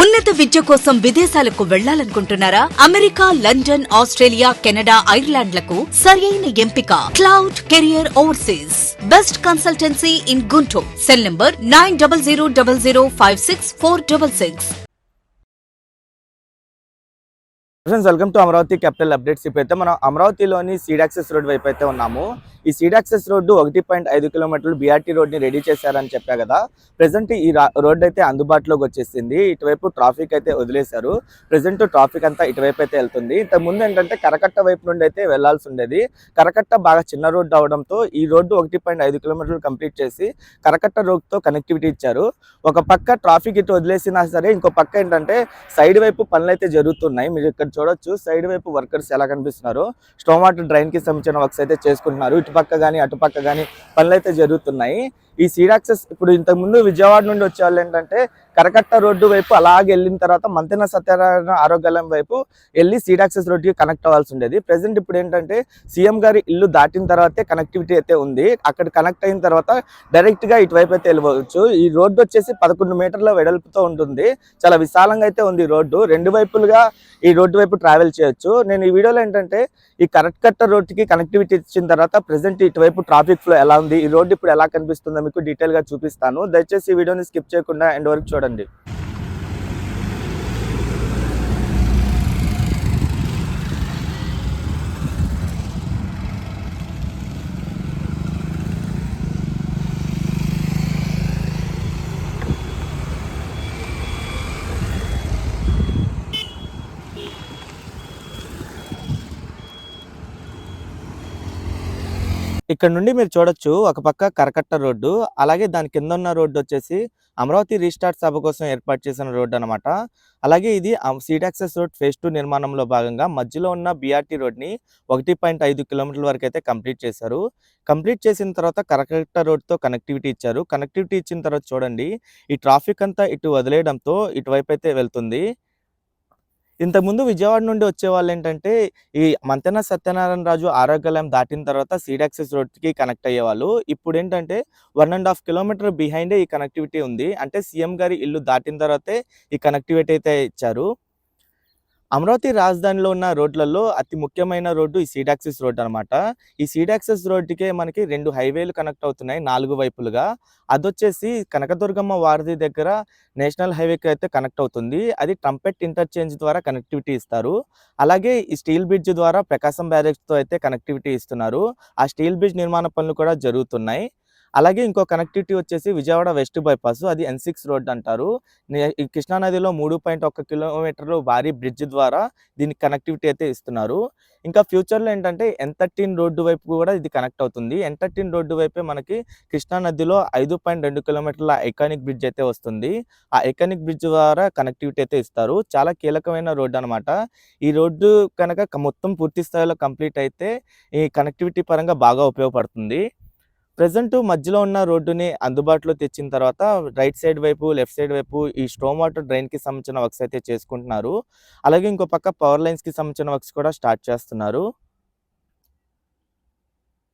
ఉన్నత విద్య కోసం విదేశాలకు వెళ్లాలనుకుంటున్నారా? అమెరికా, లండన్, ఆస్ట్రేలియా, కెనడా, ఐర్లాండ్లకు సరైన ఎంపిక cloud career overseas. Best consultancy in Guntur. Cell number 9000056466. Welcome to Amaravati capital updates. ఇప్పుడైతే మనం అమరావతిలోని సీడ్ యాక్సెస్ రోడ్ వైపు అయితే ఉన్నాము. ఈ సీడ్ యాక్సెస్ రోడ్డు 1.5 కిలోమీటర్లు బీఆర్టీ రోడ్ని రెడీ చేశారని చెప్పా కదా. ప్రెసెంట్ ఈ రోడ్ అయితే అందుబాటులోకి వచ్చేసింది. ఇటువైపు ట్రాఫిక్ అయితే వదిలేశారు. ప్రెసెంట్ ట్రాఫిక్ అంతా ఇటువైపు అయితే వెళ్తుంది. ఇంతకుముందు ఏంటంటే కరకట్ట వైపు నుండి అయితే వెళ్లాల్సి ఉండేది. కరకట్ట బాగా చిన్న రోడ్డు అవడంతో ఈ రోడ్డు 1.5 కిలోమీటర్లు కంప్లీట్ చేసి కరకట్ట రోడ్తో కనెక్టివిటీ ఇచ్చారు. ఒక పక్క ట్రాఫిక్ ఇటు వదిలేసినా సరే, ఇంకో పక్క ఏంటంటే సైడ్ వైపు పనులు అయితే జరుగుతున్నాయి. మీరు ఇక్కడ చూడొచ్చు, సైడ్ వైపు వర్కర్స్ ఎలా కనిపిస్తున్నారు. స్టోమ్ వాటర్ డ్రైన్ కి సంబంధించిన వర్క్స్ అయితే చేసుకుంటున్నారు. ఇటుపక్క కానీ అటుపక్క కానీ పనులు అయితే జరుగుతున్నాయి. ఈ సీడ్ యాక్సెస్ ఇప్పుడు ఇంతకు ముందు విజయవాడ నుండి వచ్చే వాళ్ళు ఏంటంటే కరకట్ట రోడ్డు వైపు అలాగే వెళ్ళిన తర్వాత మంతెన సత్యనారాయణ ఆరోగ్యాలయం వైపు వెళ్ళి సీడ్ యాక్సెస్ రోడ్డుకి కనెక్ట్ అవ్వాల్సి ఉండేది. ప్రెసెంట్ ఇప్పుడు ఏంటంటే సీఎం గారి ఇల్లు దాటిన తర్వాతే కనెక్టివిటీ అయితే ఉంది. అక్కడ కనెక్ట్ అయిన తర్వాత డైరెక్ట్ గా ఇటువైపు అయితే వెళ్ళవచ్చు. ఈ రోడ్డు వచ్చేసి 11 మీటర్ల వెడల్పుతో ఉంటుంది. చాలా విశాలంగా అయితే ఉంది రోడ్డు. రెండు వైపులుగా ఈ రోడ్డు వైపు ట్రావెల్ చేయొచ్చు. నేను ఈ వీడియోలో ఏంటంటే ఈ కరకట్ట రోడ్డుకి కనెక్టివిటీ ఇచ్చిన తర్వాత ప్రెసెంట్ ఇటువైపు ట్రాఫిక్ ఫ్లో ఎలా ఉంది, ఈ రోడ్డు ఇప్పుడు ఎలా కనిపిస్తుందో మీకు డీటెయిల్ గా చూపిస్తాను. దయచేసి ఈ వీడియోని స్కిప్ చేయకుండా ఎండ్ వరకు చూడండి. ఇక్కడ నుండి మీరు చూడొచ్చు, ఒక పక్క కరకట్ట రోడ్డు, అలాగే దాని కింద ఉన్న రోడ్డు వచ్చేసి అమరావతి రీస్టార్ట్ సభ కోసం ఏర్పాటు చేసిన రోడ్డు అనమాట. అలాగే ఇది సీడ్ యాక్సెస్ రోడ్ ఫేజ్ 2 నిర్మాణంలో భాగంగా మధ్యలో ఉన్న బీఆర్టీ రోడ్ని 1.5 కిలోమీటర్ల వరకు అయితే కంప్లీట్ చేశారు. కంప్లీట్ చేసిన తర్వాత కరకట్ట రోడ్తో కనెక్టివిటీ ఇచ్చారు. కనెక్టివిటీ ఇచ్చిన తర్వాత చూడండి, ఈ ట్రాఫిక్ అంతా ఇటు వదిలేయడంతో ఇటువైపు అయితే వెళ్తుంది. ఇంతకుముందు విజయవాడ నుండి వచ్చే వాళ్ళు ఏంటంటే ఈ మంతెన సత్యనారాయణ రాజు ఆరోగ్యాలయం దాటిన తర్వాత సీడ్ యాక్సెస్ రోడ్కి కనెక్ట్ అయ్యేవాళ్ళు. ఇప్పుడు ఏంటంటే 1.5 కిలోమీటర్ బిహైండే ఈ కనెక్టివిటీ ఉంది. అంటే సీఎం గారి ఇల్లు దాటిన తర్వాతే ఈ కనెక్టివిటీ అయితే ఇచ్చారు. అమరావతి రాజధానిలో ఉన్న రోడ్లలో అతి ముఖ్యమైన రోడ్డు ఈ సీడ్ యాక్సెస్ రోడ్ అనమాట. ఈ సీడ్ యాక్సెస్ రోడ్డుకే మనకి 2 హైవేలు కనెక్ట్ అవుతున్నాయి 4 వైపులుగా. అదొచ్చేసి కనకదుర్గమ్మ వారధి దగ్గర నేషనల్ హైవేకి అయితే కనెక్ట్ అవుతుంది. అది ట్రంపెట్ ఇంటర్చేంజ్ ద్వారా కనెక్టివిటీ ఇస్తారు. అలాగే ఈ స్టీల్ బ్రిడ్జ్ ద్వారా ప్రకాశం బ్యారేజ్తో అయితే కనెక్టివిటీ ఇస్తున్నారు. ఆ స్టీల్ బ్రిడ్జ్ నిర్మాణ పనులు కూడా జరుగుతున్నాయి. అలాగే ఇంకో కనెక్టివిటీ వచ్చేసి విజయవాడ వెస్ట్ బైపాస్, అది N6 రోడ్ అంటారు. ఈ కృష్ణానదిలో 3.1 కిలోమీటర్లు భారీ బ్రిడ్జ్ ద్వారా దీనికి కనెక్టివిటీ అయితే ఇస్తున్నారు. ఇంకా ఫ్యూచర్లో ఏంటంటే N13 రోడ్డు వైపు కూడా ఇది కనెక్ట్ అవుతుంది. N13 రోడ్డు వైపే మనకి కృష్ణానదిలో 5.2 కిలోమీటర్ల ఐకానిక్ బ్రిడ్జ్ అయితే వస్తుంది. ఆ ఐకానిక్ బ్రిడ్జ్ ద్వారా కనెక్టివిటీ అయితే ఇస్తారు. చాలా కీలకమైన రోడ్డు అనమాట. ఈ రోడ్డు కనుక మొత్తం పూర్తి స్థాయిలో కంప్లీట్ అయితే ఈ కనెక్టివిటీ పరంగా బాగా ఉపయోగపడుతుంది. ప్రెసెంట్ మధ్యలో ఉన్న రోడ్డుని అందుబాటులో తెచ్చిన తర్వాత రైట్ సైడ్ వైపు, లెఫ్ట్ సైడ్ వైపు ఈ స్టోమ్ వాటర్ డ్రైన్కి సంబంధించిన వర్క్స్ అయితే చేసుకుంటున్నారు. అలాగే ఇంకో పక్క పవర్ లైన్స్కి సంబంధించిన వర్క్స్ కూడా స్టార్ట్ చేస్తున్నారు.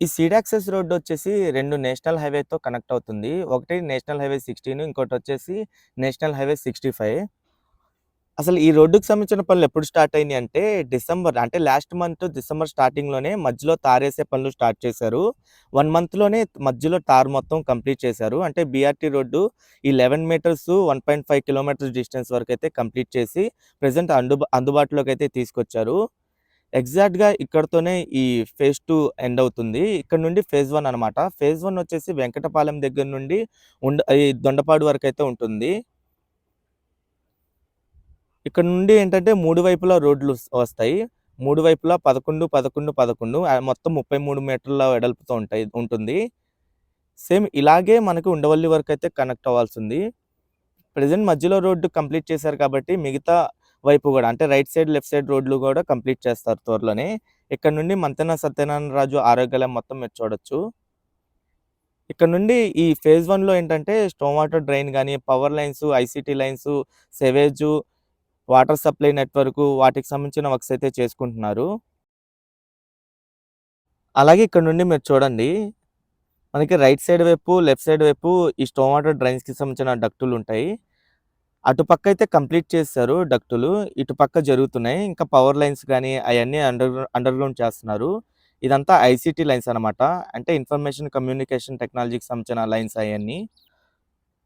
ఈ సీడ్ యాక్సెస్ రోడ్డు వచ్చేసి 2 నేషనల్ హైవేతో కనెక్ట్ అవుతుంది. ఒకటి నేషనల్ హైవే 16, ఇంకోటి వచ్చేసి నేషనల్ హైవే 65. అసలు ఈ రోడ్డుకి సంబంధించిన పనులు ఎప్పుడు స్టార్ట్ అయినాయి అంటే డిసెంబర్, అంటే లాస్ట్ మంత్ డిసెంబర్ స్టార్టింగ్లోనే మధ్యలో తారేసే పనులు స్టార్ట్ చేశారు. 1 మంత్లోనే మధ్యలో తార్ మొత్తం కంప్లీట్ చేశారు. అంటే బీఆర్టీ రోడ్డు ఈ 11 మీటర్స్ 1.5 కిలోమీటర్స్ డిస్టెన్స్ వరకు అయితే కంప్లీట్ చేసి ప్రజెంట్ అందుబాటులోకి అయితే తీసుకొచ్చారు. ఎగ్జాక్ట్గా ఇక్కడతోనే ఈ ఫేజ్ 2 ఎండ్ అవుతుంది. ఇక్కడ నుండి ఫేజ్ 1 అనమాట. ఫేజ్ 1 వచ్చేసి వెంకటపాలెం దగ్గర నుండి ఈ దొండపాడు వరకు అయితే ఉంటుంది. ఇక్కడ నుండి ఏంటంటే 3 వైపులా రోడ్లు వస్తాయి. 3 వైపులా 11, 11, 11 మొత్తం 33 మీటర్ల వెడల్పుతో ఉంటుంది. సేమ్ ఇలాగే మనకు ఉండవల్లి వరకు అయితే కనెక్ట్ అవ్వాల్సింది. ప్రెజెంట్ మధ్యలో రోడ్డు కంప్లీట్ చేశారు కాబట్టి మిగతా వైపు కూడా, అంటే రైట్ సైడ్, లెఫ్ట్ సైడ్ రోడ్లు కూడా కంప్లీట్ చేస్తారు త్వరలోనే. ఇక్కడ నుండి మంతెన సత్యనారాయణ రాజు ఆరోగ్యాలయం మొత్తం మీరు చూడొచ్చు. ఇక్కడ నుండి ఈ ఫేజ్ 1లో ఏంటంటే స్టోమ్ వాటర్ డ్రైన్ కానీ, power lines, ICT lines, sewage, water supply network, వాటికి సంబంధించిన వర్క్స్ అయితే చేసుకుంటున్నారు. అలాగే ఇక్కడ నుండి మీరు చూడండి, మనకి రైట్ సైడ్ వైపు, లెఫ్ట్ సైడ్ వైపు ఈ స్టోమ్ వాటర్ డ్రైన్స్కి సంబంధించిన డక్టులు ఉంటాయి. అటుపక్క అయితే కంప్లీట్ చేశారు డక్టులు. ఇటుపక్క జరుగుతున్నాయి. ఇంకా పవర్ లైన్స్ గానీ అయన్నీ అండర్‌గ్రౌండ్ చేస్తున్నారు. ఇదంతా ఐసీటీ లైన్స్ అనమాట. అంటే ఇన్ఫర్మేషన్ కమ్యూనికేషన్ టెక్నాలజీకి సంబంధించిన లైన్స్ అయన్నీ.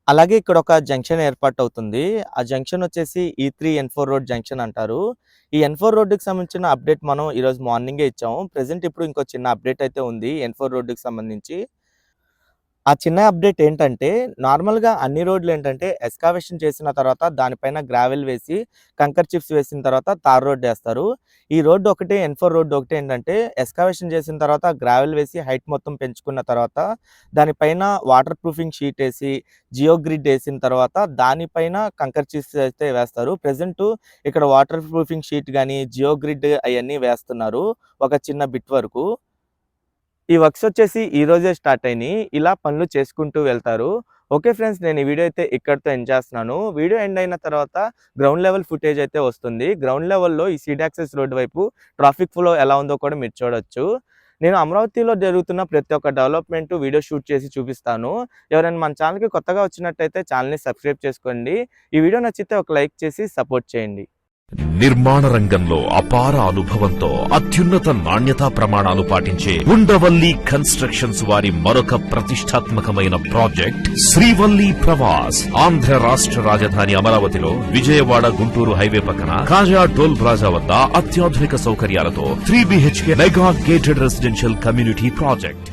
అలాగే ఇక్కడ ఒక జంక్షన్ ఏర్పాటవుతుంది. ఆ జంక్షన్ వచ్చేసి E3 N4 రోడ్ జంక్షన్ అంటారు. ఈ N4 రోడ్డుకి సంబంధించిన అప్డేట్ మనం ఈరోజు మార్నింగే ఇచ్చాము. ప్రెజెంట్ ఇప్పుడు ఇంకో చిన్న అప్డేట్ అయితే ఉంది N4 రోడ్డుకి సంబంధించి. ఆ చిన్న అప్డేట్ ఏంటంటే, నార్మల్‌గా అన్ని రోడ్లు ఏంటంటే ఎస్కావేషన్ చేసిన తర్వాత దానిపైన గ్రావెల్ వేసి, కంకర్ చిప్స్ వేసిన తర్వాత తార్ రోడ్ ఏస్తారు. ఈ రోడ్డు ఒకటే N4 రోడ్డు ఒకటే ఏంటంటే ఎస్కావేషన్ చేసిన తర్వాత గ్రావెల్ వేసి హైట్ మొత్తం పెంచుకున్న తర్వాత దానిపైన వాటర్ ప్రూఫింగ్ షీట్ ఏసి, జియో గ్రిడ్ ఏసిన తర్వాత దానిపైన కంకర్ చిప్స్ అయితే వేస్తారు. ప్రెజెంటు ఇక్కడ వాటర్ ప్రూఫింగ్ షీట్ గానీ, జియో గ్రిడ్ అయన్నీ వేస్తున్నారు. ఒక చిన్న బిట్ వరకు. ఈ వర్క్స్ వచ్చేసి ఈ రోజే స్టార్ట్ అయినాయి. ఇలా పనులు చేసుకుంటూ వెళ్తారు. ఓకే ఫ్రెండ్స్, నేను ఈ వీడియో అయితే ఇక్కడితో ఎండ్ చేస్తున్నాను. వీడియో ఎండ్ అయిన తర్వాత గ్రౌండ్ లెవెల్ ఫుటేజ్ అయితే వస్తుంది. గ్రౌండ్ లెవెల్‌లో ఈ సీడ్ యాక్సెస్ రోడ్ వైపు ట్రాఫిక్ ఫ్లో ఎలా ఉందో కూడా మీరు చూడొచ్చు. నేను అమరావతిలో జరుగుతున్న ప్రతి ఒక్క డెవలప్‌మెంట్ వీడియో షూట్ చేసి చూపిస్తాను. ఎవరైనా మన ఛానల్‌కి కొత్తగా వచ్చినట్టయితే ఛానల్‌ని సబ్స్క్రైబ్ చేసుకోండి. ఈ వీడియో నచ్చితే ఒక లైక్ చేసి సపోర్ట్ చేయండి. నిర్మాణ రంగంలో అపార అనుభవంతో అత్యున్నత నాణ్యతా ప్రమాణాలు పాటించే ఉండవల్లి కన్స్ట్రక్షన్స్ వారి మరొక ప్రతిష్టాత్మకమైన ప్రాజెక్ట్ శ్రీవల్లి ప్రవాస్. ఆంధ్ర రాష్ట్ర రాజధాని అమరావతిలో విజయవాడ గుంటూరు హైవే పక్కన కాజా టోల్ ప్లాజా వద్ద అత్యాధునిక సౌకర్యాలతో 3 BHK mega gated residential community project.